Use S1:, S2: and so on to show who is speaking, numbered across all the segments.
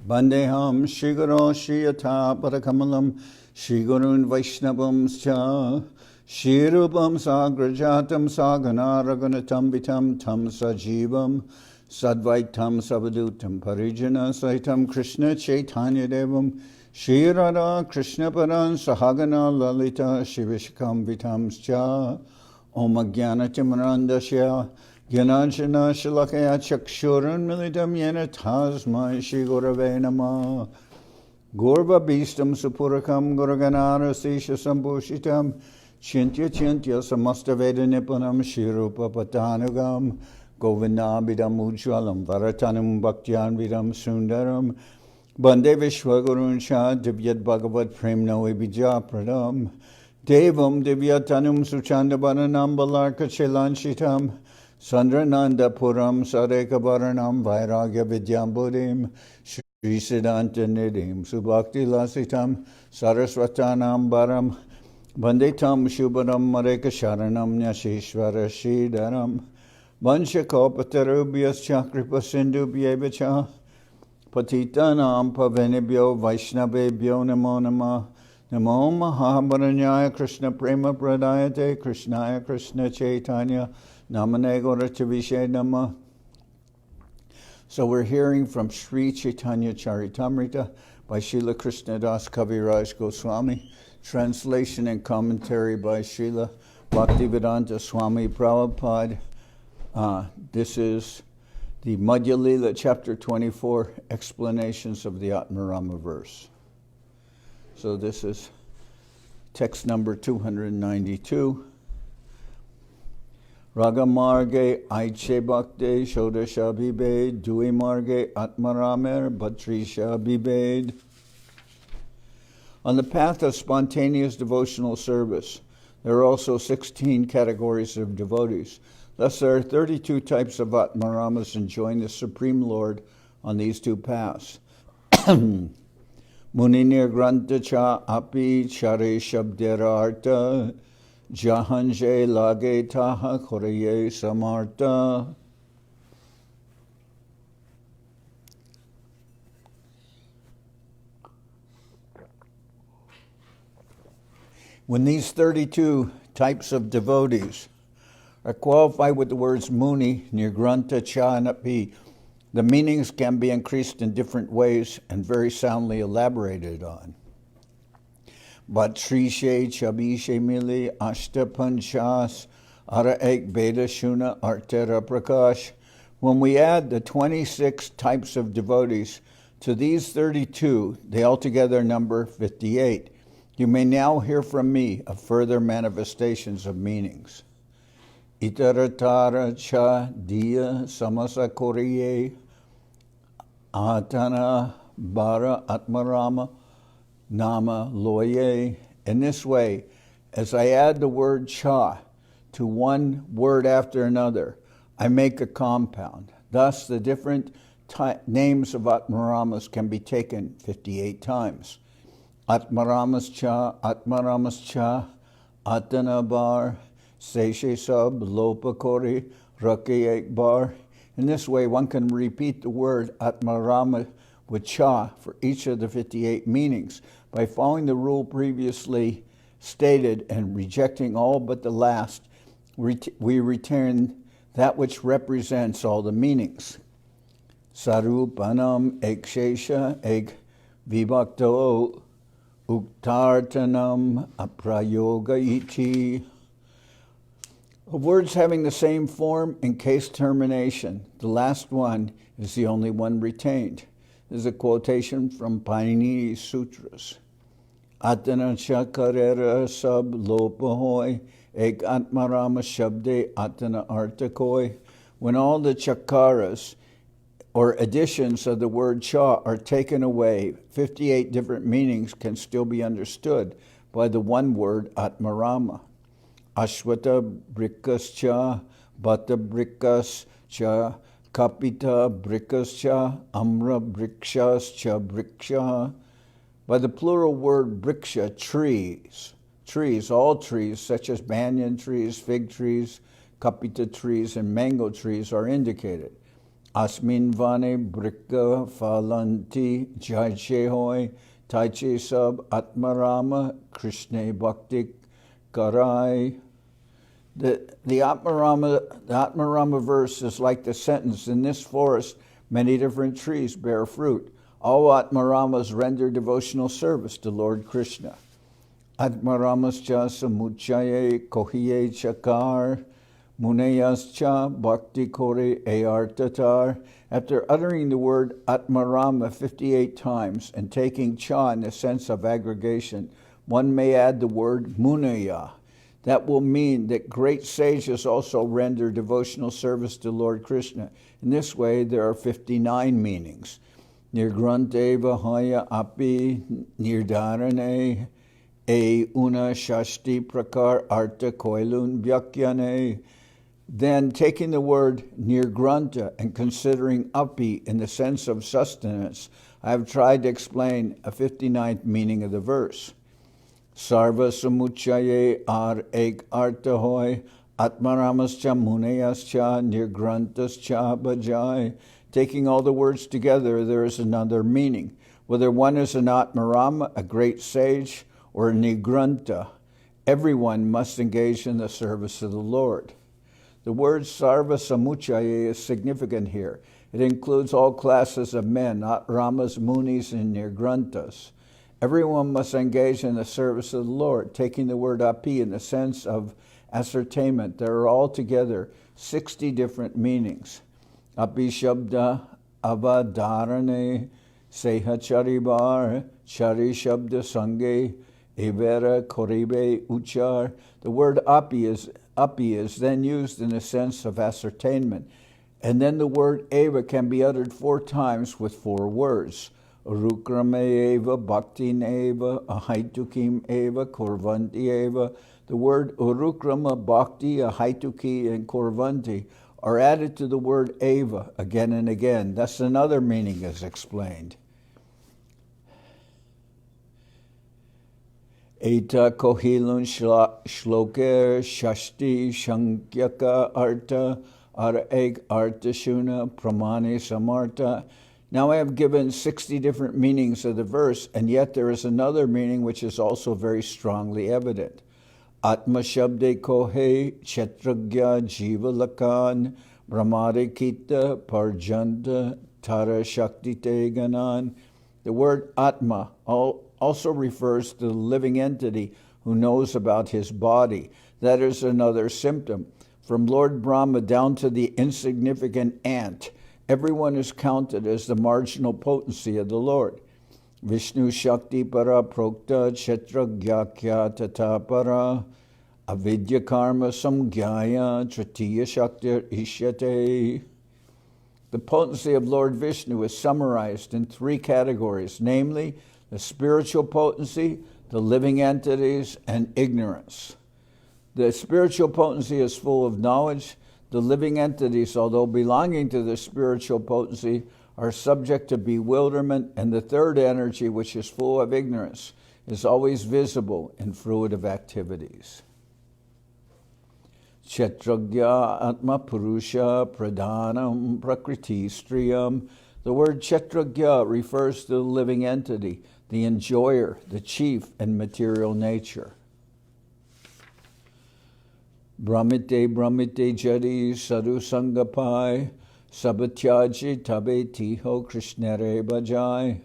S1: Bandeham Shiguro Shiyata Parakamalam Shigurun Vaishnavam Scha Shirupam Sagrajatam Sagana Raghunatam Vitam Tam Sajivam Sadvaitam Savadutam Parijana Saitam Krishna Chaitanya Devam Shirada Krishna Paran Sahagana Lalita Shivishkam Vitam Scha Om Jnana Timarandasya Gyananjana Shalakaya Chakshurun Milidam Yena Tasmai Shri Gurave Namah Gurva Bhistam Supurakam Guraganara Sisha Sambhushitam Chintya Chintya Samasta Veda Nipunam Shirupa Patanugam Govindabidam Ujwalam Varatanam Bhaktyan Vidam Sundaram Bande Vishwagurun Shah Divyat Bhagavat Premna Vibija Pradam Devam Divyatanum Suchanda Baranam Balarka Chilanshitam Sandrananda Puram Sareka Baranam Vairagya Vidyambudim Sri Siddhanta Nidim Subhakti Lasitam Saraswatanam Baram Banditam Shubharam Mareka Sharanam Nyashishvara Shridaram Vansha Kalpatarubhyas Chakripa Sindhubhyevacha Patitanam Pavanibhyo Vaishnavebhyo Namo Namah Namo Mahabaranyaya Krishna Prema Pradayate Krishnaya Krishna Chaitanya Namane Gauratavishe Nama. So we're hearing from Sri Chaitanya Charitamrita by Srila Krishnadas Kaviraj Goswami, translation and commentary by Srila Bhaktivedanta Swami Prabhupada. This is the Madhya-lila, chapter 24, explanations of the Atmarama verse. So this is text number 292. Raga marge aiche bhakte shodasha bibed dui marge atmaramer bhatrisha bibed. On the path of spontaneous devotional service, there are also 16 categories of devotees. Thus, there are 32 types of Atmaramas enjoying the Supreme Lord on these two paths. Muninir granta cha api chare shabderarta jahanje lage taha koreye samarta. When these 32 types of devotees are qualified with the words muni, nirgranta, cha, and api, the meanings can be increased in different ways and very soundly elaborated on. Bhatrishe, chabishe, mili, ashta, panchas, ara ek, beda, shuna, artera, prakash. When we add the 26 types of devotees to these 32, they altogether number 58. You may now hear from me of further manifestations of meanings. Itaratara cha diya samasa koriye atana bara atmarama nama loye. In this way, as I add the word cha to one word after another, I make a compound. Thus, the different names of Atmaramas can be taken 58 times. Atmaramas cha, atana bar, Seshe sab, lopa kori, raki ek bar. In this way, one can repeat the word Atmarama with cha for each of the 58 meanings by following the rule previously stated and rejecting all but the last. We return that which represents all the meanings. Sarupanam ek shesha ek vibhakto uktartanam aprayoga iti. Of words having the same form and case termination, the last one is the only one retained. This is a quotation from Painini's Sutras. Atana chakarera sab lopahoy ek atmarama shabde atana artakoi. When all the chakaras or additions of the word cha are taken away, 58 different meanings can still be understood by the one word Atmarama. Ashwata brikas cha, bata brikas cha, kapita brikas cha, amra brikshas cha briksha. By the plural word briksha, trees. Trees, all trees, such as banyan trees, fig trees, kapita trees, and mango trees are indicated. Asmin vane brikka falanti jaiche hoy taiche sab Atmarama Krishna Bhakti karai. The Atmarama verse is like the sentence, in this forest many different trees bear fruit. All Atmaramas render devotional service to Lord Krishna. Atmaramascha samuchaye kohiye chakar muneyascha bhakti kore eartatar. After uttering the word Atmarama 58 times and taking cha in the sense of aggregation, one may add the word muneya. That will mean that great sages also render devotional service to Lord Krishna. In this way, there are 59 meanings. Nirgranteva haya api nirdharane una shashti prakar arta koilun bhyakyane. Then taking the word nirgranta and considering api in the sense of sustenance, I have tried to explain a 59th meaning of the verse. Sarva samuchaye ar ek arta hoy atmaramascha muneyascha nirgrantascha bhajai. Taking all the words together, there is another meaning. Whether one is an Atmarama, a great sage, or a Nigranta, everyone must engage in the service of the Lord. The word Sarva Samuchaya is significant here. It includes all classes of men, Atmaramas, Munis, and Nigrantas. Everyone must engage in the service of the Lord, taking the word api in the sense of ascertainment. There are altogether 60 different meanings. Api shabda avadharane seha charibar chari shabda sange evera koribe uchar. The word api is then used in the sense of ascertainment. And then the word eva can be uttered 4 times with 4 words. Urukrame eva, bhaktin eva, ahaitukim eva, kurvanti eva. The word urukrama, bhakti, ahaituki, and kurvanti are added to the word eva again and again. Thus another meaning is explained. Eta kohilun shloker shashti shankyaka arta areg arta shuna pramani samarta. Now I have given 60 different meanings of the verse, and yet there is another meaning which is also very strongly evident. Atma shabde kohe chetragya jiva lakan brahmade kita parjanta tara shakti te ganan. The word Atma also refers to the living entity who knows about his body. That is another symptom. From Lord Brahma down to the insignificant ant, everyone is counted as the marginal potency of the Lord. Vishnu Shakti para prokta chetragyakya tata para avidya karma samgyaya tritiya shaktir ishyate. The potency of Lord Vishnu is summarized in 3 categories, namely the spiritual potency, the living entities, and ignorance. The spiritual potency is full of knowledge. The living entities, although belonging to the spiritual potency, are subject to bewilderment, and the third energy, which is full of ignorance, is always visible in fruitive activities. Chetragya atma purusha pradhanam prakriti striyam. The word chetragya refers to the living entity, the enjoyer, the chief, and material nature. Brahmite brahmite jari sadhu sangapai sabatyaji tabe tiho krishnare bhajai.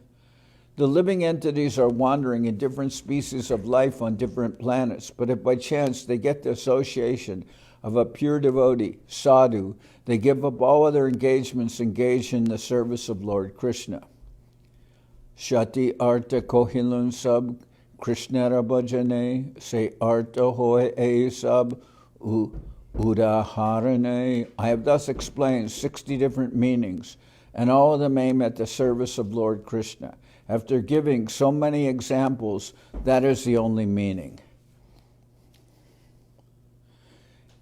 S1: The living entities are wandering in different species of life on different planets, but if by chance they get the association of a pure devotee, sadhu, they give up all other engagements, engage in the service of Lord Krishna. Shati arta kohilun sab krishnara bhajane se arta hoye e sab udaharane. I have thus explained 60 different meanings, and all of them aim at the service of Lord Krishna. After giving so many examples, that is the only meaning.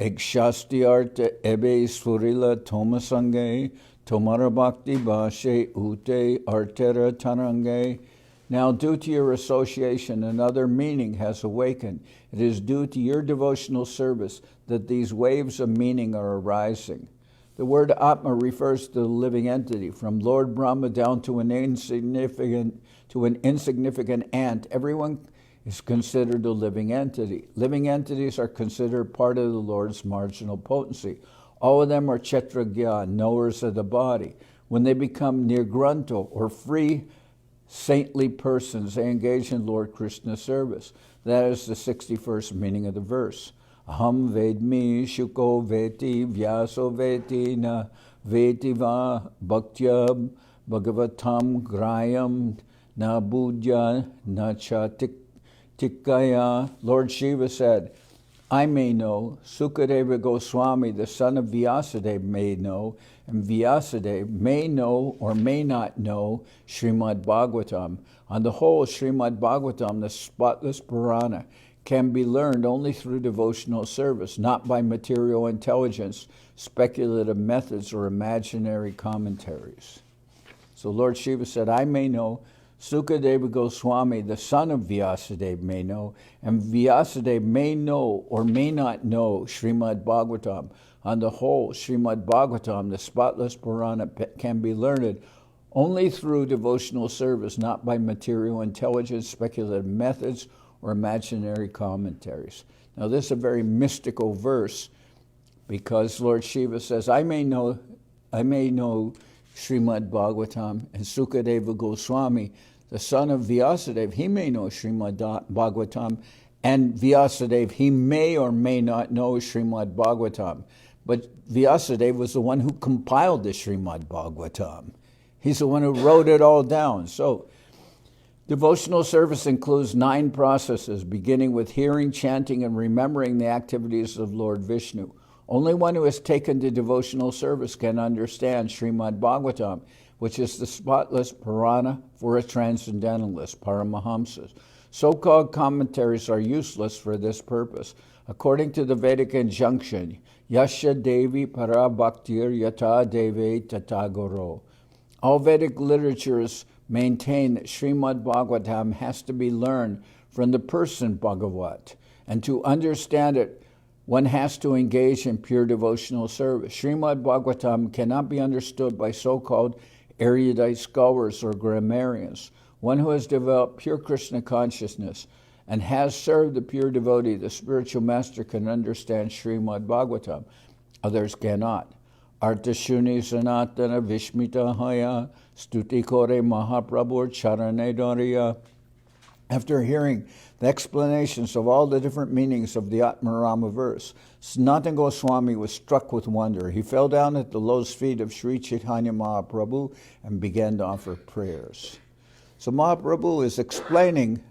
S1: Ekshasti arta ebe Srila tomasange tomara bhakti bashe ute artera tarange. Now, due to your association, another meaning has awakened. It is due to your devotional service that these waves of meaning are arising. The word Atma refers to the living entity. From Lord Brahma down to an insignificant ant, everyone is considered a living entity. Living entities are considered part of the Lord's marginal potency. All of them are Kshetragya, knowers of the body. When they become nirgrunto, or free, saintly persons, they engage in Lord Krishna's service. That is the 61st meaning of the verse. Aham vedmi shuko veti vyaso veti na veti va bhaktya bhagavatam grayam na budya na cha tikkaya. Lord Shiva said, I may know, Sukadeva Goswami, the son of Vyasadeva, may know, and Vyasadeva may know or may not know Srimad Bhagavatam. On the whole, Srimad Bhagavatam, the spotless Purana, can be learned only through devotional service, not by material intelligence, speculative methods, or imaginary commentaries. So Lord Shiva said, I may know, Sukadeva Goswami, the son of Vyasadeva, may know, and Vyasadeva may know or may not know Srimad Bhagavatam. On the whole, Srimad Bhagavatam, the spotless Purana, can be learned only through devotional service, not by material intelligence, speculative methods, or imaginary commentaries. Now this is a very mystical verse because Lord Shiva says, I may know Srimad Bhagavatam, and Sukadeva Goswami, the son of Vyasadeva, he may know Srimad Bhagavatam, and Vyasadeva, he may or may not know Srimad Bhagavatam. But Vyasadeva was the one who compiled the Srimad Bhagavatam. He's the one who wrote it all down. So devotional service includes 9 processes, beginning with hearing, chanting, and remembering the activities of Lord Vishnu. Only one who has taken to devotional service can understand Srimad Bhagavatam, which is the spotless Purana for a transcendentalist, Paramahamsas. So-called commentaries are useless for this purpose. According to the Vedic injunction, Yasya Devi Para Bhaktir Yata Deve Tata Guru. All Vedic literatures maintain that Srimad Bhagavatam has to be learned from the person Bhagavat, and to understand it, one has to engage in pure devotional service. Srimad Bhagavatam cannot be understood by so-called erudite scholars or grammarians. One who has developed pure Krishna consciousness and has served the pure devotee, the spiritual master, can understand Srimad Bhagavatam. Others cannot. Artashuni Sanatana Vishmita Haya Stuti Kore Mahaprabhu Charane Doriya. After hearing the explanations of all the different meanings of the Atmarama verse, Sanatan Goswami was struck with wonder. He fell down at the lotus feet of Sri Chaitanya Mahaprabhu and began to offer prayers. So Mahaprabhu is explaining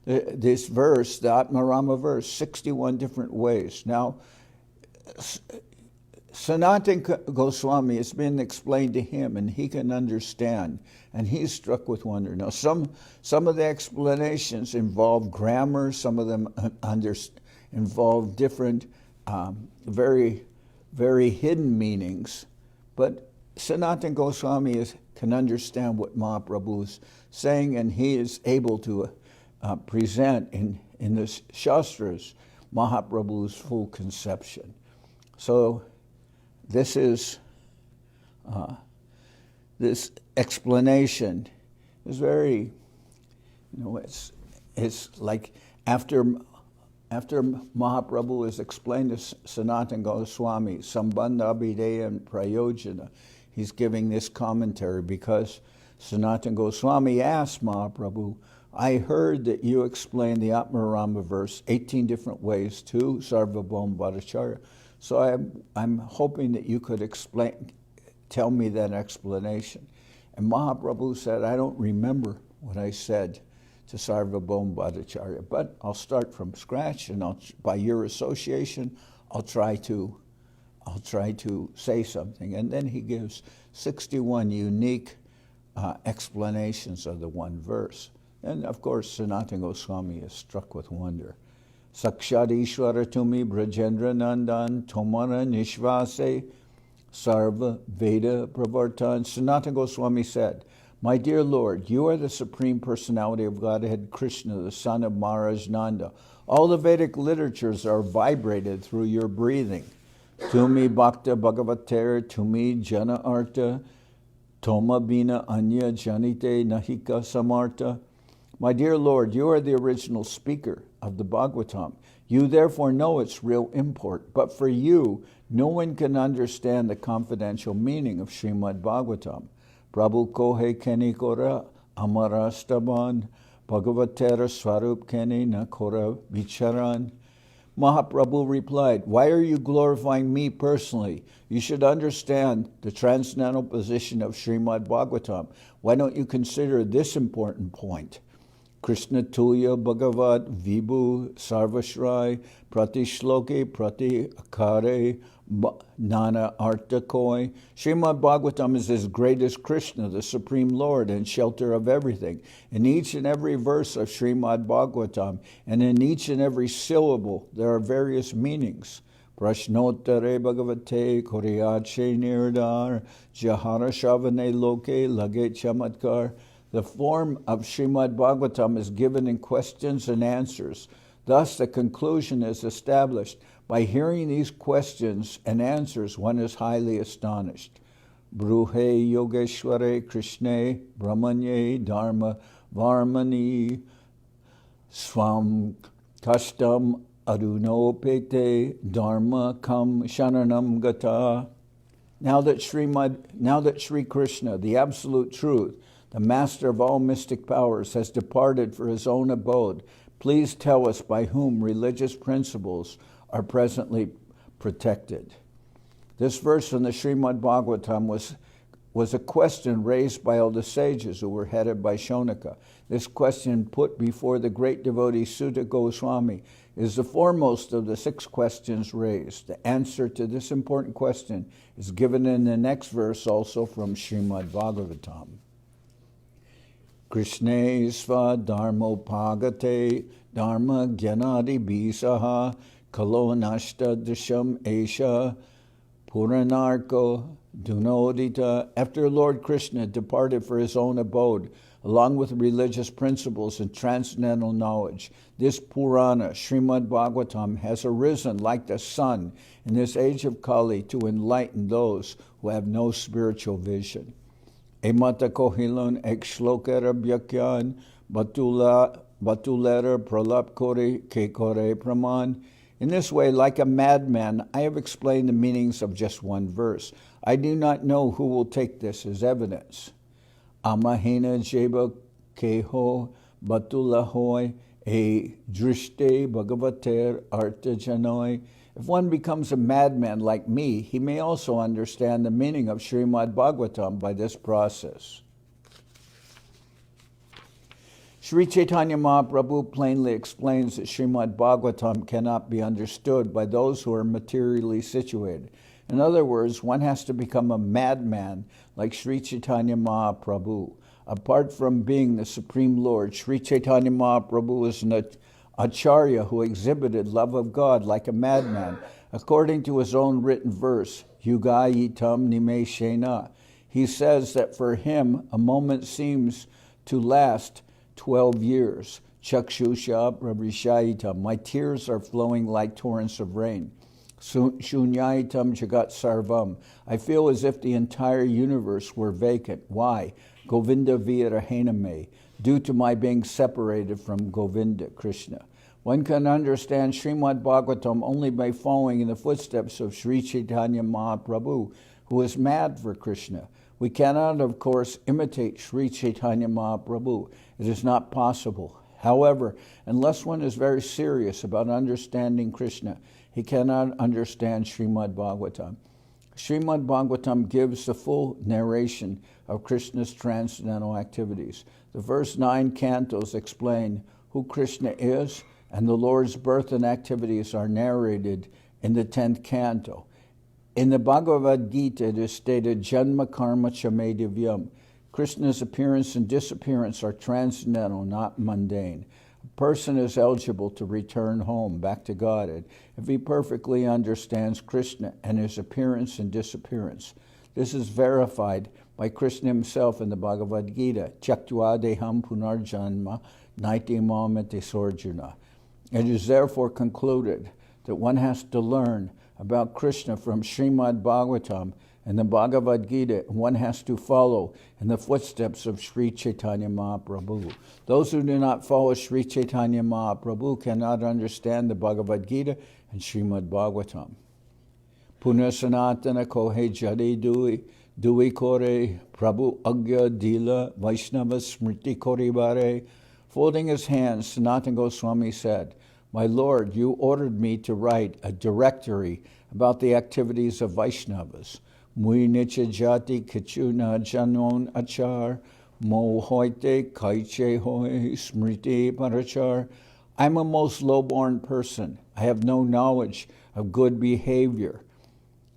S1: this verse, the Atmarama verse, 61 different ways. Now, Sanatan Goswami has been explained to him, and he can understand, and he's struck with wonder. Now, some of the explanations involve grammar, some of them involve different, very, very hidden meanings, but Sanatan Goswami can understand what Mahaprabhu is saying, and he is able to present in the Shastras Mahaprabhu's full conception. So this is this explanation is very, it's like after Mahaprabhu has explained to Sanatan Goswami Sambandha Abhideya and Prayojana, he's giving this commentary because Sanatan Goswami asked Mahaprabhu, I heard that you explained the Atmarama verse 18 different ways to Sarvabhauma Bhattacharya. So I'm hoping that you could tell me that explanation. And Mahaprabhu said, I don't remember what I said to Sarvabhauma Bhattacharya, but I'll start from scratch, and by your association, I'll try to say something. And then he gives 61 unique explanations of the one verse. And of course, Sanatan Goswami is struck with wonder. Sakshad Ishvara Tumi Brajendra Nandan Tomara Nishvase Sarva Veda Pravartan. Sanatan Goswami said, My dear Lord, you are the Supreme Personality of Godhead Krishna, the son of Maharaj Nanda. All the Vedic literatures are vibrated through your breathing. Tumi Bhakta Bhagavater, Tumi Jana Arta, Toma Bina Anya Janite Nahika Samarta. My dear Lord, you are the original speaker of the Bhagavatam. You therefore know its real import, but for you, no one can understand the confidential meaning of Srimad Bhagavatam. Prabhu Kohe Keni Kora Amarastaban Bhagavatera Swarup Keni Nakora Vicharan. Mahaprabhu replied, why are you glorifying me personally? You should understand the transcendental position of Srimad Bhagavatam. Why don't you consider this important point? Krishna Tulya Bhagavat Vibhu Sarvashrai Prati Shloke Prati Akare Nana Artakoi. Srimad Bhagavatam is as great as Krishna, the Supreme Lord and shelter of everything. In each and every verse of Srimad Bhagavatam, and in each and every syllable, there are various meanings. Prashnottare Bhagavate Koryache Nirdar Jahara Shavane Loke Lage Chamatkar. The form of Srimad Bhagavatam is given in questions and answers. Thus, the conclusion is established. By hearing these questions and answers, one is highly astonished. Bruhe Yogeshware Krishne Brahmanye Dharma Varmani Swam Kashtam Arunopete Dharma Kam Sharanam Gata. Now that Sri Krishna, the absolute truth, the master of all mystic powers, has departed for his own abode, please tell us by whom religious principles are presently protected. This verse from the Srimad Bhagavatam was a question raised by all the sages who were headed by Shonaka. This question put before the great devotee Suta Goswami is the foremost of the 6 questions raised. The answer to this important question is given in the next verse also from Srimad Bhagavatam. Krishnesva dharmopagate dharma gyanadi bisaha kalo nashta disham esha puranarko dunodita. After Lord Krishna departed for his own abode, along with religious principles and transcendental knowledge, this Purana, Srimad Bhagavatam, has arisen like the sun in this age of Kali to enlighten those who have no spiritual vision. Emata kohilon ek shlokera bhyakyan batulera pralap kore ke kore praman. In this way, like a madman, I have explained the meanings of just one verse. I do not know who will take this as evidence. Amahena jeba keho batulahoy e drishte bhagavater arta janoi. If one becomes a madman like me, he may also understand the meaning of Srimad Bhagavatam by this process. Sri Chaitanya Mahaprabhu plainly explains that Srimad Bhagavatam cannot be understood by those who are materially situated. In other words, one has to become a madman like Sri Chaitanya Mahaprabhu. Apart from being the Supreme Lord, Sri Chaitanya Mahaprabhu is an Acharya who exhibited love of God like a madman. According to his own written verse, Yugayitam Nimeshena, he says that for him a moment seems to last 12 years. Chakshusha Prabhishaitam, my tears are flowing like torrents of rain. Shunyaitam Jagat Sarvam, I feel as if the entire universe were vacant. Why? Govinda Virahename, due to my being separated from Govinda, Krishna. One can understand Srimad Bhagavatam only by following in the footsteps of Sri Chaitanya Mahaprabhu, who is mad for Krishna. We cannot, of course, imitate Sri Chaitanya Mahaprabhu. It is not possible. However, unless one is very serious about understanding Krishna, he cannot understand Srimad Bhagavatam. Srimad Bhagavatam gives the full narration of Krishna's transcendental activities. The first 9 cantos explain who Krishna is, and the Lord's birth and activities are narrated in the 10th canto. In the Bhagavad Gita, it is stated, Janma Karma Chame Divyam. Krishna's appearance and disappearance are transcendental, not mundane. A person is eligible to return home, back to Godhead, if he perfectly understands Krishna and his appearance and disappearance. This is verified by Krishna himself in the Bhagavad Gita, Chaktva deham punarjanma naiti mamete sorjuna. It is therefore concluded that one has to learn about Krishna from Srimad Bhagavatam and the Bhagavad Gita, one has to follow in the footsteps of Sri Chaitanya Mahaprabhu. Those who do not follow Sri Chaitanya Mahaprabhu cannot understand the Bhagavad Gita and Srimad Bhagavatam. Puna Sanatana Kohe Jadi Dui Kore Prabhu Agya Dila Vaishnava Smriti Koribare. Folding his hands, Sanatan Goswami said, "My Lord, you ordered me to write a directory about the activities of Vaishnavas. Mui nicha jati kichuna janon achar, mo hoite kaiche hoi smriti parachar." I'm a most low-born person. I have no knowledge of good behavior.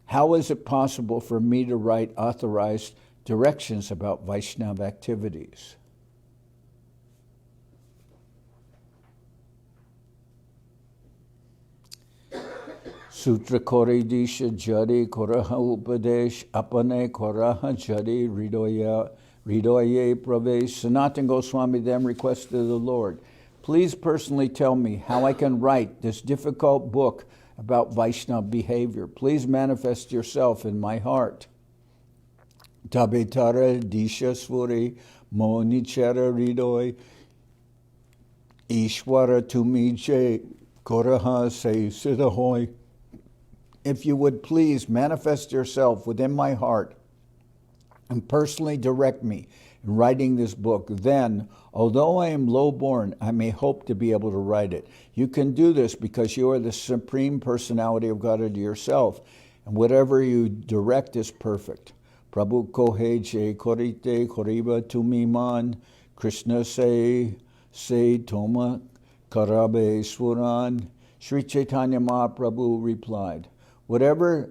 S1: How is it possible for me to write authorized directions about Vaishnava activities? Sutra kore disha jari koraha upadesh apane koraha jari ridoye pravesh. Sanatan Goswami then requested the Lord, "Please personally tell me how I can write this difficult book about Vaishnava behavior. Please manifest yourself in my heart." Tabetara disha svuri mo nichara ridoy ishwara tumije koraha se siddhahoy. If you would please manifest yourself within my heart and personally direct me in writing this book, then, although I am low-born, I may hope to be able to write it. You can do this because you are the Supreme Personality of Godhead yourself, and whatever you direct is perfect. Prabhu kohe je korite koriba tumiman, Krishna se toma karabe swaran. Sri Chaitanya Mahaprabhu replied, Whatever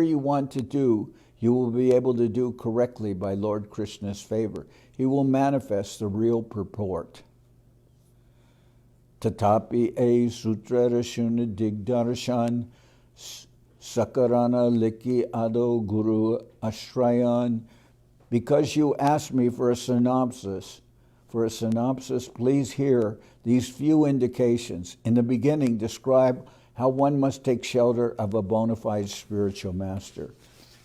S1: you want to do, you will be able to do correctly by Lord Krishna's favor. He will manifest the real purport. Tatapi e sutra rashuna digdarshan sakarana liki ado guru ashrayan. Because you asked me for a synopsis, please hear these few indications. In the beginning, describe how one must take shelter of a bona fide spiritual master.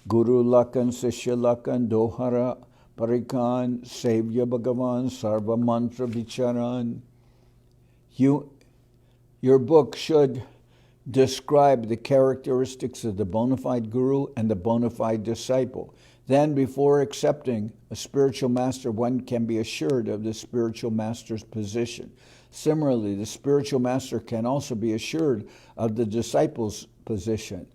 S1: Guru Lakan, Sishya Lakan, Dohara, Parikan, Sevya Bhagavan, Sarva Mantra Vicharan. Your book should describe the characteristics of the bona fide guru and the bona fide disciple. Then, before accepting a spiritual master, one can be assured of the spiritual master's position. Similarly, the spiritual master can also be assured of the disciple's position.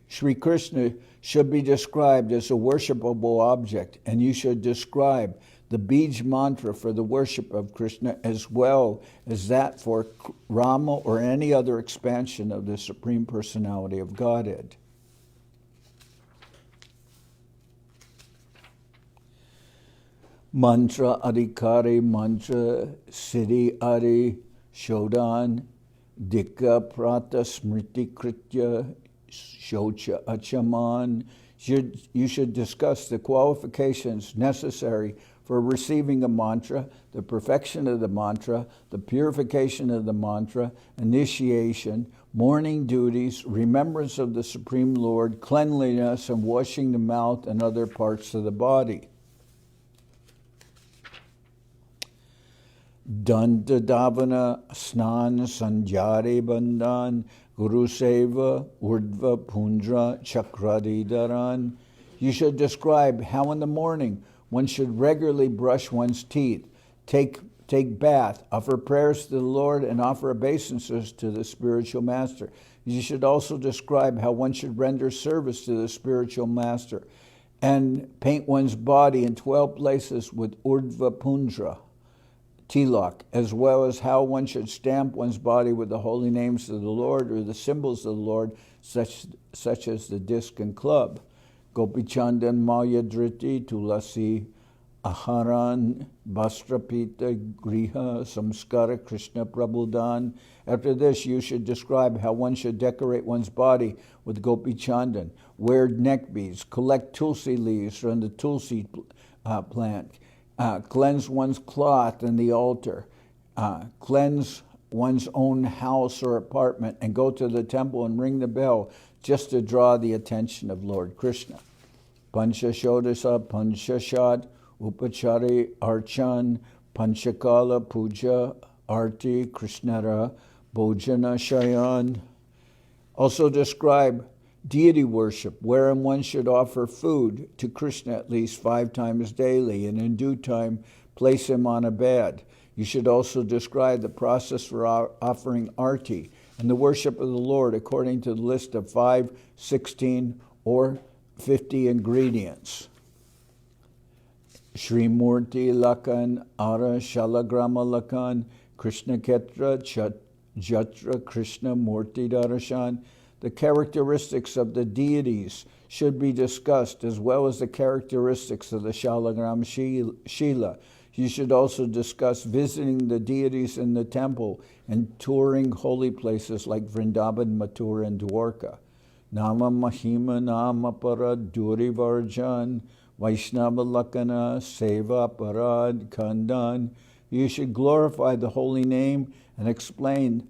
S1: Sri Krishna should be described as a worshipable object, and you should describe the Bij mantra for the worship of Krishna as well as that for Rama or any other expansion of the Supreme Personality of Godhead. Mantra adhikari mantra siddhi ari shodan dikka prata smriti kritya shocha achaman. You should discuss the qualifications necessary for receiving a mantra, the perfection of the mantra, the purification of the mantra, initiation, morning duties, remembrance of the Supreme Lord, cleanliness, and washing the mouth and other parts of the body. Danta Davana Snan Sanjari Bandhan Guru Seva Urdva Pundra Chakradidaran. You should describe how in the morning one should regularly brush one's teeth, take bath, offer prayers to the Lord, and offer obeisances to the spiritual master. You should also describe how one should render service to the spiritual master and paint one's body in 12 places with Urdva Pundra, tilak, as well as how one should stamp one's body with the holy names of the Lord or the symbols of the Lord, such as the disc and club. Gopichandan Mayadriti Tulasi Aharan Bastrapita Griha Samskara Krishna Prabhudan. After this, you should describe how one should decorate one's body with Gopichandan, wear neck beads, collect tulsi leaves from the tulsi plant, cleanse one's cloth in the altar, cleanse one's own house or apartment and go to the temple and ring the bell just to draw the attention of Lord Krishna. Panchashodasa Panchashad Upachari Archan Panchakala Puja Arti Krishnara Bhojana Shayan. Also describe deity worship, wherein one should offer food to Krishna at least 5 times daily, and in due time place him on a bed. You should also describe the process for offering arti and the worship of the Lord according to the list of 5, 16, or 50 ingredients. Shri Murti Lakan Ara Shalagrama Lakan Krishna Ketra Jatra Krishna Murti Darashan. The characteristics of the deities should be discussed, as well as the characteristics of the Shalagram Shila. You should also discuss visiting the deities in the temple and touring holy places like Vrindavan, Mathura, and Dwarka. Nama Mahima Nama Para Duri Varjan Vaishnava Lakana Seva Parad Kandan. You should glorify the holy name and explain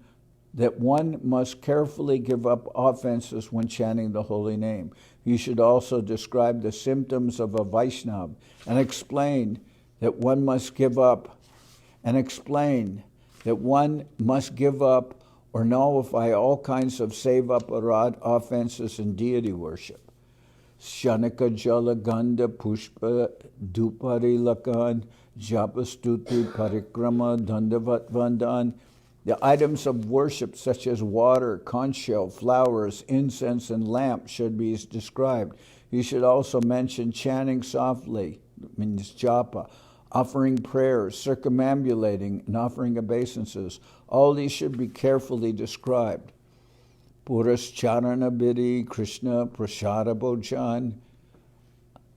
S1: that one must carefully give up offenses when chanting the holy name. You should also describe the symptoms of a Vaishnava and explain that one must give up or nullify all kinds of seva parad offenses in deity worship. Shanika Jala Ganda Pushpa Dupari Lakan Japastuti Parikrama Dandavat Vandan. The items of worship such as water, conch shell, flowers, incense, and lamp should be described. You should also mention chanting softly, means japa, offering prayers, circumambulating, and offering obeisances. All these should be carefully described. Puras Charana Bidi Krishna Prashara Bhojan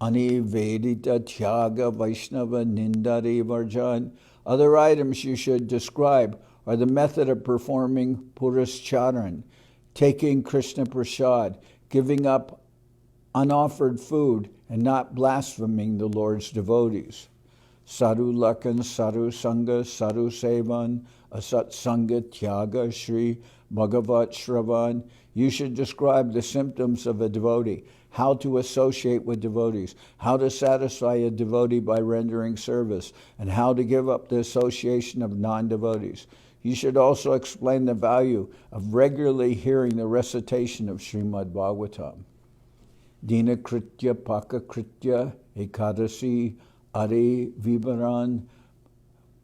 S1: Ani Vedita Tyaga Vaishnava Nindari Varjan. Other items you should describe are the method of performing Puras Charan, taking Krishna Prasad, giving up unoffered food, and not blaspheming the Lord's devotees. Sadhu Lakan, Sadhu Sangha, Sadhu Sevan, Asat Sangha Tyaga Sri Bhagavat Shravan. You should describe the symptoms of a devotee, how to associate with devotees, how to satisfy a devotee by rendering service, and how to give up the association of non-devotees. You should also explain the value of regularly hearing the recitation of Srimad Bhagavatam. Dina Kritya Paka Kritya Ekadasi Ari Vivaran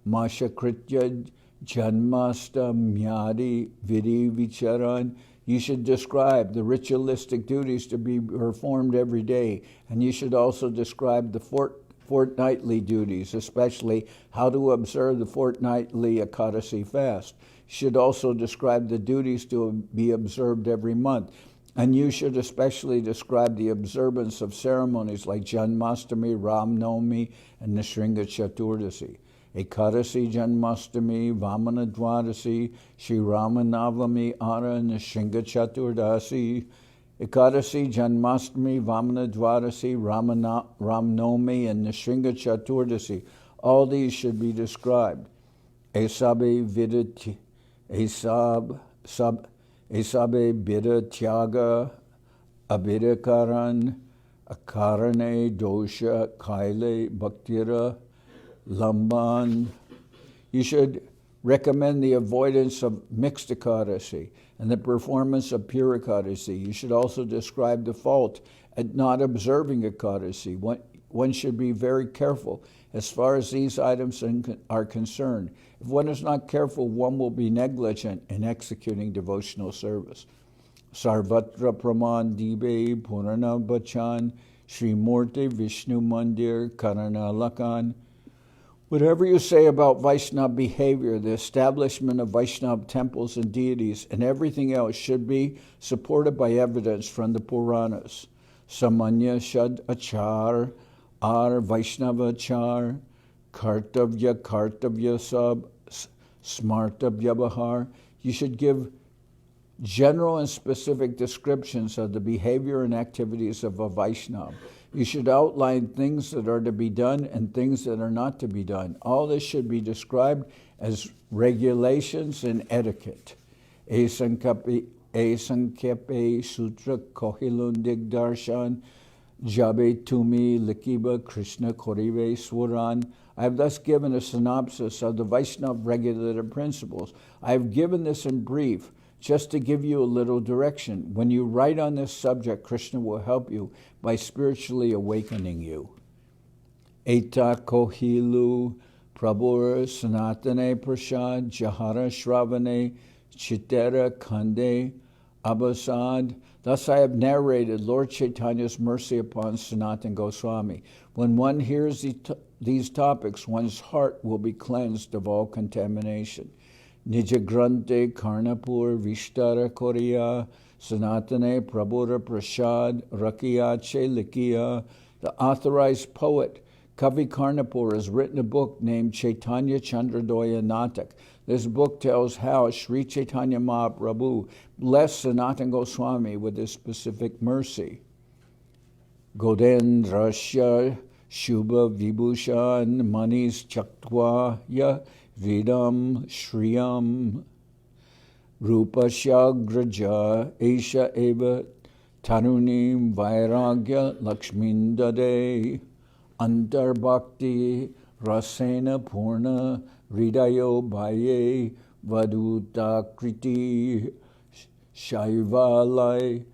S1: Masha Kritya Janmasta Myadi Vidi Vicharan. You should describe the ritualistic duties to be performed every day, and you should also describe the fortnightly duties, especially how to observe the fortnightly Ekadasi fast. You should also describe the duties to be observed every month, and you should especially describe the observance of ceremonies like Janmastami, Ram Navami, and Nishringa Chaturdasi. Ekadasi Janmastami, Vamana Dwadasi, Shri Ramanavami Ara, Nishringa Chaturdasi. Ekadasi, Janmastami, Vamana Dwadasi, Ramnavami, and Nishringa Chaturdasi. All these should be described. Esabe Vida Tyaga, Abhidakaran, Akarane Dosha, Kaile Bhaktira, Lamban. You should recommend the avoidance of mixed Ekadasi and the performance of pure Ekadasi. You should also describe the fault at not observing Ekadasi. One should be very careful as far as these items are concerned. If one is not careful, one will be negligent in executing devotional service. Sarvatra Praman Dibe Purana Bachan Sri Murti Vishnu Mandir Karana Lakan. Whatever you say about Vaishnava behavior, the establishment of Vaishnava temples and deities, and everything else should be supported by evidence from the Puranas. Samanya Shad Achar, Ar Vaishnava Achar, Kartavya Sab, Smartavya Bahar. You should give general and specific descriptions of the behavior and activities of a Vaishnava. You should outline things that are to be done and things that are not to be done. All this should be described as regulations and etiquette. Esankepe Sutra Kohilun Digdarshan Jabe Tumi Likiba Krishna Korive Swaran. I have thus given a synopsis of the Vaishnava regulative principles. I have given this in brief, just to give you a little direction. When you write on this subject, Krishna will help you by spiritually awakening you. Eta Kohilu Prabhur Sanatane Prasad Jahara Shravane Chitera Kande Abasad. Thus I have narrated Lord Chaitanya's mercy upon Sanatan Goswami. When one hears these topics, one's heart will be cleansed of all contamination. Nijagrante Karnapur Vishtara Korea Sanatane Prabhura Prasad Rakiyache Likiya. The authorized poet Kavi Karnapur has written a book named Chaitanya Chandrodoya Natak. This book tells how Sri Chaitanya Mahaprabhu blessed Sanatan Goswami with his specific mercy. Godendrasya Shubha Vibhushan Manis Chaktwaya Vidam Shriyam Rupashagraja Esha Eva Tarunim Vairagya Lakshmindade Antar Bhakti Rasena Purna Ridayo Baye Vaduta Kriti Shaivalai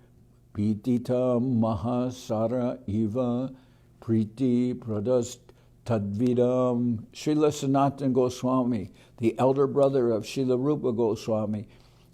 S1: Pitita Mahasara Eva Priti Pradast Tadvidam. Srila Sanatan Goswami, the elder brother of Srila Rupa Goswami,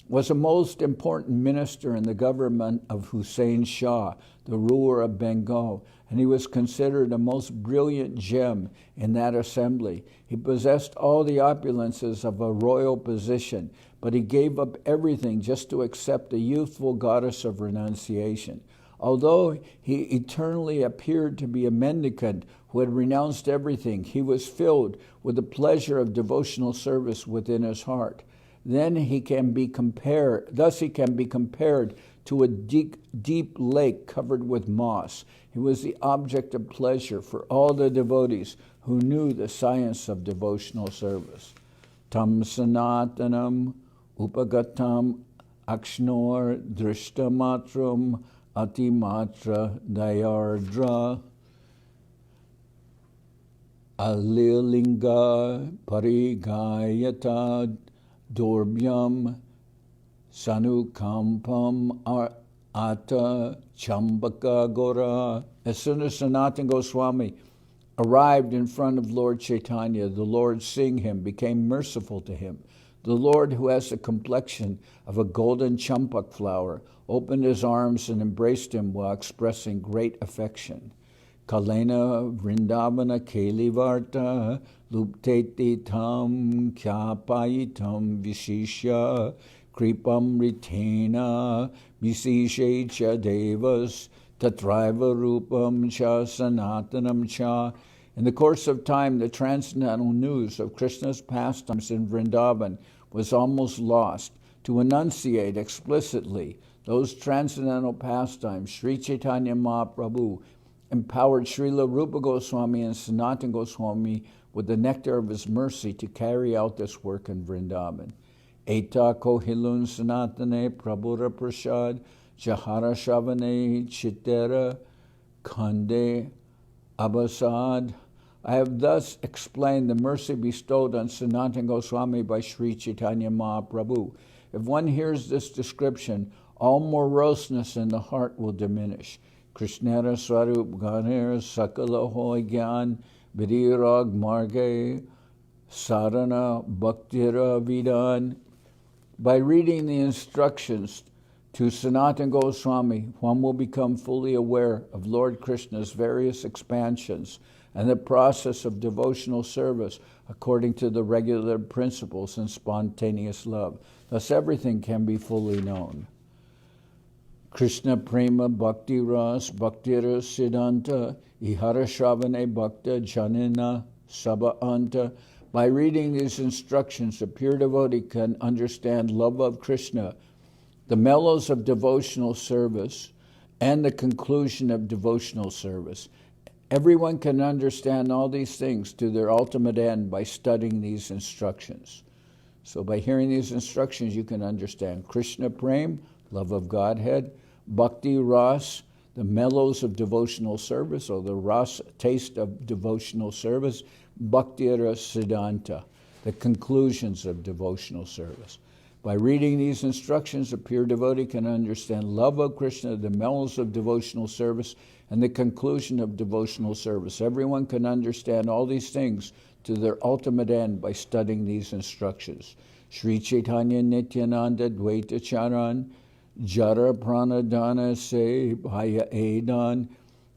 S1: was a most important minister in the government of Hussein Shah, the ruler of Bengal, and he was considered a most brilliant gem in that assembly. He possessed all the opulences of a royal position, but he gave up everything just to accept the youthful goddess of renunciation. Although he eternally appeared to be a mendicant who had renounced everything, he was filled with the pleasure of devotional service within his heart. Thus he can be compared to a deep lake covered with moss. He was the object of pleasure for all the devotees who knew the science of devotional service. Tam sanatanam upagatam akshnor drishtamatram atimatra dayardra alilinga parigayata Dorbhyam Sanukampam Ata Chambaka Gora. As soon as Sanatan Goswami arrived in front of Lord Chaitanya, the Lord, seeing him, became merciful to him. The Lord, who has the complexion of a golden champak flower, opened his arms and embraced him while expressing great affection. Kalena Vrindavana Kelivarta Lupteti Tam Kyapayitam Vishisha Kripam Ritena Visishecha Devas Tatraiva Rupam Cha Sanatanam Cha. In the course of time, the transcendental news of Krishna's pastimes in Vrindavan was almost lost. To enunciate explicitly those transcendental pastimes, Sri Chaitanya Mahaprabhu empowered Srila Rupa Goswami and Sanatan Goswami with the nectar of his mercy to carry out this work in Vrindavan. Eta Kohilun Sanatane Prabhura Prasad Jahara Shavane Chitera Kande Abasad. I have thus explained the mercy bestowed on Sanatan Goswami by Sri Chaitanya Mahaprabhu. If one hears this description, all moroseness in the heart will diminish. Krishnara Swarup Ganer Sakala Hoy Gyan Vidirag Marge Sarana Bhaktira Vidan. By reading the instructions to Sanatan Goswami, one will become fully aware of Lord Krishna's various expansions and the process of devotional service according to the regular principles and spontaneous love. Thus everything can be fully known. Krishna Prema Bhakti Ras Bhaktira Siddhanta Ihara Shravane Bhakta Janina Sabha Anta. By reading these instructions, a pure devotee can understand love of Krishna, the mellows of devotional service, and the conclusion of devotional service. Everyone can understand all these things to their ultimate end by studying these instructions. So by hearing these instructions, you can understand Krishna Prem, love of Godhead, Bhakti Ras, the mellows of devotional service, or the ras, taste of devotional service, Bhakti Ras Siddhanta, the conclusions of devotional service. By reading these instructions, a pure devotee can understand love of Krishna, the mellows of devotional service, and the conclusion of devotional service. Everyone can understand all these things to their ultimate end by studying these instructions. Sri Chaitanya Nityananda Dvaita Charan Jara Pranadana Se Bhaya Edan.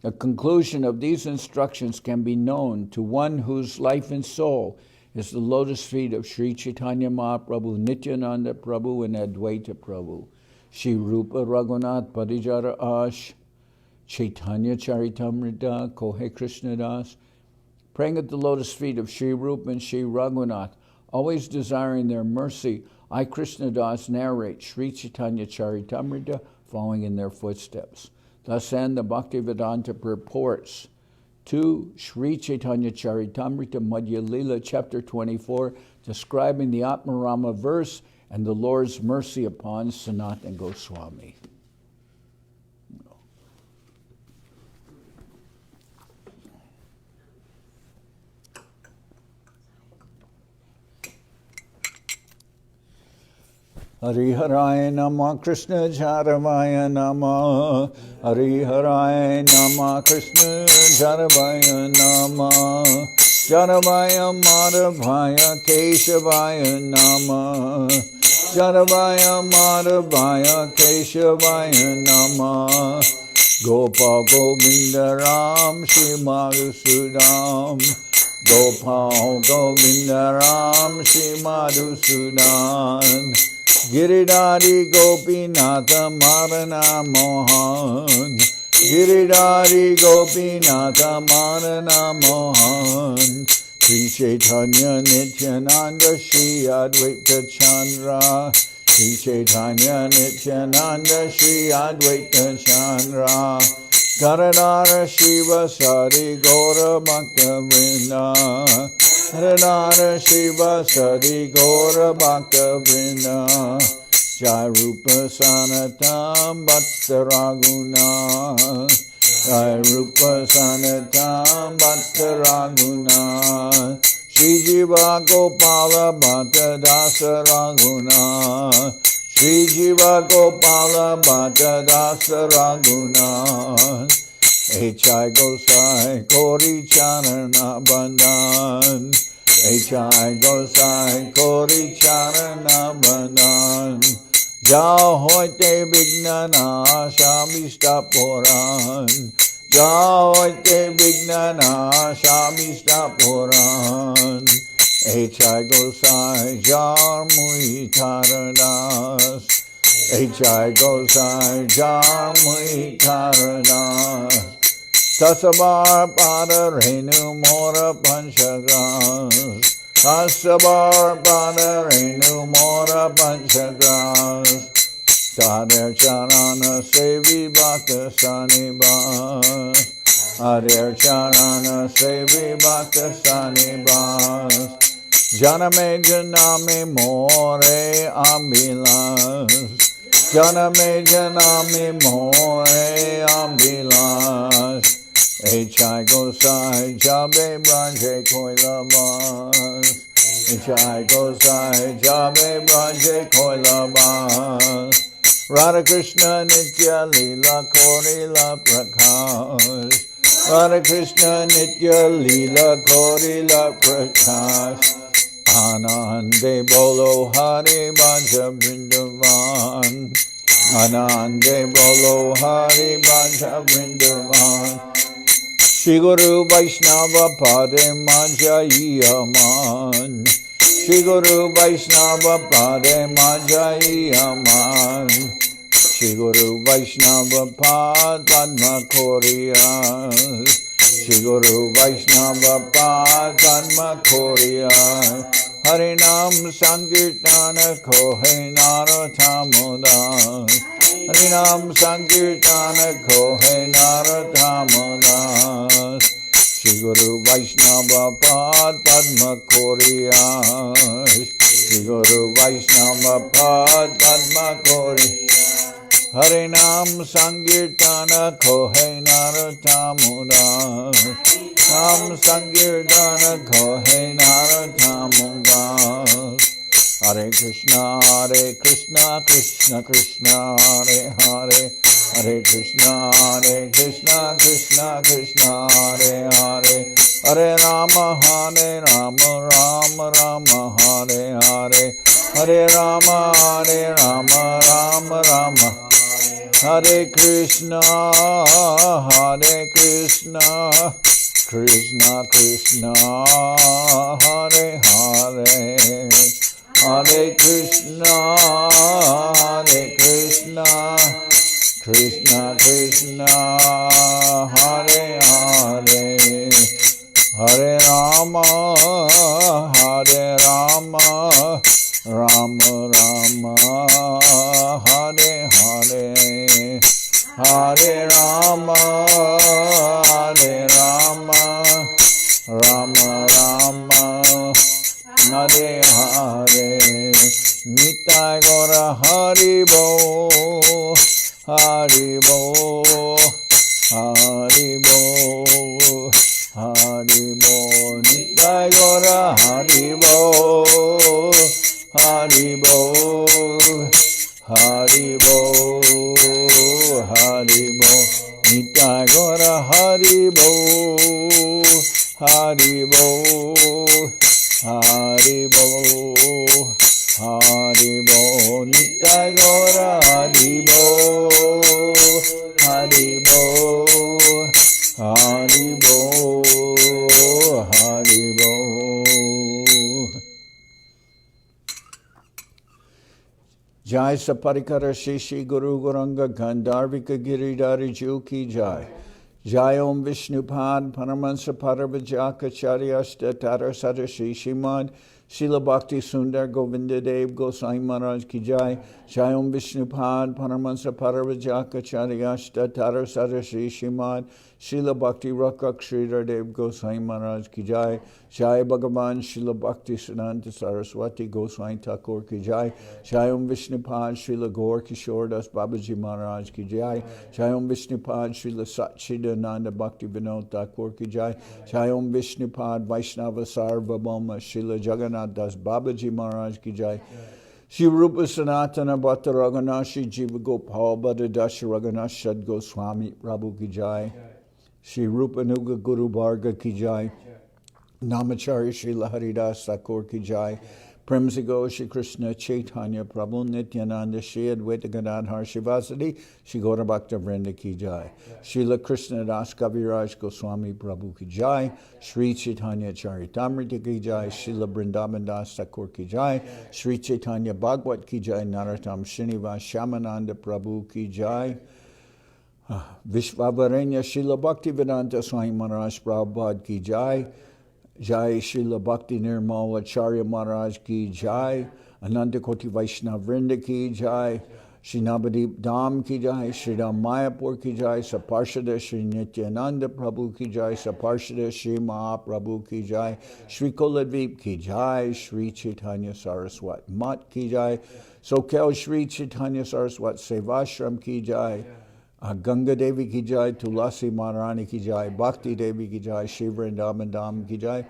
S1: A conclusion of these instructions can be known to one whose life and soul is the lotus feet of Sri Chaitanya Mahaprabhu, Nityananda Prabhu, and Advaita Prabhu. Sri Rupa Raghunath Parijara Ash, Chaitanya Charitamrita, Kohe Krishnadas, praying at the lotus feet of Sri Rupa and Sri Raghunath, always desiring their mercy, I, Krishnadas, narrate Sri Chaitanya Charitamrita, following in their footsteps. Thus end the Bhaktivedanta purports to Sri Chaitanya Charitamrita, Madhya-lila, chapter 24, describing the Atmarama verse and the Lord's mercy upon Sanatan Goswami. Hariharaya Nama Krishna Charavaya Nama Hariharaya Nama Krishna Charavaya Nama Charavaya Madhavaya Keshavaya Nama Charavaya Madhavaya Keshavaya Nama Gopal Govinda Ram Shri Madhusudam Gopal Govinda Ram Shri Madhusudan Giridhari Gopinatha Marana Mohan Giridhari Gopinatha Marana Mohan Sri Chaitanya Nityananda Shri Advaita Chandra Sri Chaitanya Nityananda Shri Advaita Chandra Garadhara Shiva Sari Gaura Bhakta Vrinda Garadhara Shiva Sari Gaura Bhakta Vrinda Jai Rupa Sanatam Bhatta Raguna Jai Rupa Sanatam Bhatta Raguna Shri Jiva Gopala Bhatta Dasa Raguna Shri Jiva Gopala Bhatta Dasa Raguna H.I. Gosai Kori Charana Bandhan H.I. Gosai Kori Charana Bandhan Jao Hoite Vignana Shamista Puran Jao Hoite Vignana Shamista Puran H.I. Gosai Jar Mui Taradas H.I. Gosai Jar Mui Taradas Tasabar Pada Renu Mora Panchagras Tasabar Pada Renu Mora Panchagras Tader Charana Sevi Bhakta Sanibas Ader Charana Sevi Bhakta Sanibas Janame Janame More Ambilas Janame Janame More Ambilas H.I. Gosai Jabe Branje Koilabas H.I. Gosai Jabe Branje Koilabas Radha Krishna Nitya Lila Korila Prakash Radha Krishna Nitya Lila Korila Prakash Anande Bolo Hari Bhaja Vrindavan Anande Bolo Hari Bhaja Vrindavan Shri Guru Vaishnava Pade Majayaman Shri Guru Vaishnava Pade Majayaman Shri Guru Vaishnava Pad Padma Koriyas Shri Guru Vaishnava Pad Padma Koriyas Harinam Sankirtana Kohe Narothamudas Harinam Sankirtana Kohe Narothamudas Shri Guru Vaishnava Pad Padma Koriya, Shri Guru Vaishnava Pad Padma Koriya, Hare Nam Sankirtana Kohai Naratamuna, Nam Sankirtana Kohai Naratamuna. Hare Krishna, Krishna Krishna, Hare Hare, Hare Krishna, Krishna Krishna, Hare Hare, Hare Rama, Rama Rama, Hare Hare, Hare Rama, Rama Rama, Hare Krishna, Krishna Krishna, Hare Hare, Hare Krishna, Krishna Krishna, Hare Hare, Hare Rama, Rama Rama, Hare Hare, Hare Rama, Rama Rama, Hare Hare. Nitai Gora Haribo, Haribo, Haribo, Haribo. Nitai Gora Haribo, Haribo, Haribo, Haribo. Nitai Gora Haribo, Haribo, Haribo, Haribo. Nitai Gora Haribo, Haribo, Haribo, Haribo. Jai Saparikara Shishi Guru Guranga Gandharvika Giridhari Ju Ki Jai. Jai Om Vishnupad Paramahansa Parabhajakacharya Tara Sadashi Shrimad Srila Bhakti Sundar Govinda Dev Goswami Maharaj Ki Jai. Jai Om Vishnupad Paramahansa Parabhajakacharya Tara Sadashi Shrimad Srila Bhakti Rakak Sridhar Dev Goswami Maharaj Ki Jai. Jai Bhagavan Srila Bhakti Siddhanta Saraswati Goswami Thakur Ki Jai. Jai Om Vishnupad Srila Gaur Kishore Das Babaji Maharaj Ki Jai. Jai Om Vishnupad Srila Satchidananda Bhakti Vinod Thakur Ki Jai. Jai Om Vishnupad Vaishnava Sarvabhauma Srila Jagannath Das Babaji Maharaj Ki Jai. Shri Rupa Sanatana Bhatta Raghunashi Jiva Gopal Bhatta Dasha Raghunath Shad Goswami Prabhu Ki Jai. Shri Rupa Nuga Guru Bharga Ki Jai. Namacharya Srila Haridas Thakur Ki Jai. Premsigo Shri Krishna Chaitanya Prabhu Nityananda Shri Advaita Gadadhar Shivasadi Shri Gaura Bhakta Vrinda Ki Jai. Srila Krishnadas Kaviraj Goswami Prabhu Ki Jai. Sri Chaitanya Charitamrita Ki Jai. Srila Vrindavan Das Thakur Ki Jai. Sri Chaitanya Bhagavat Ki Jai. Narottam Srinivas Shamananda Prabhu Ki Jai. Vishvavarenya Srila Bhaktivedanta Swami Maharaj Prabhupada Ki Jai. Jai Srila Bhakti Nirmala Acharya Maharaj Ki Jai. Ananta Koti Vaishnava Vrinda Ki Jai. Shri Navadip Dham Ki Jai. Shri Ram Mayapur Ki Jai. Saparshada Shri Nityananda Prabhu Ki Jai. Saparshada Shri Mahaprabhu Ki Jai. Shri Kuladvip Ki Jai. Shri Chaitanya Saraswat Mat Ki Jai. Soquel Shri Chaitanya Saraswat Seva Ashram Ki Jai. Ganga Devi Ki Jai, Tulasi Maharani Ki Jai, Bhakti Devi Ki Jai, Shri Vrindavan Dham Ki Jai,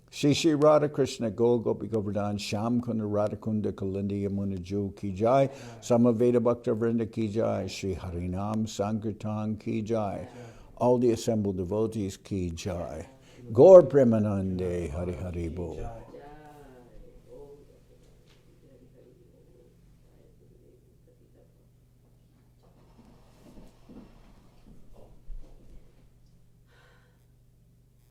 S1: Shri Shri Radha Krishna Gol Gopi Govardhan, Sham Kunda Radha Kunda Kalindi Yamuna Ju Ki Jai, Samaveda Bhakta Vrinda Ki Jai, Shri Harinam Sankirtan Ki Jai, all the assembled devotees Ki Jai, Gaur Premanande Hari Hari Bol.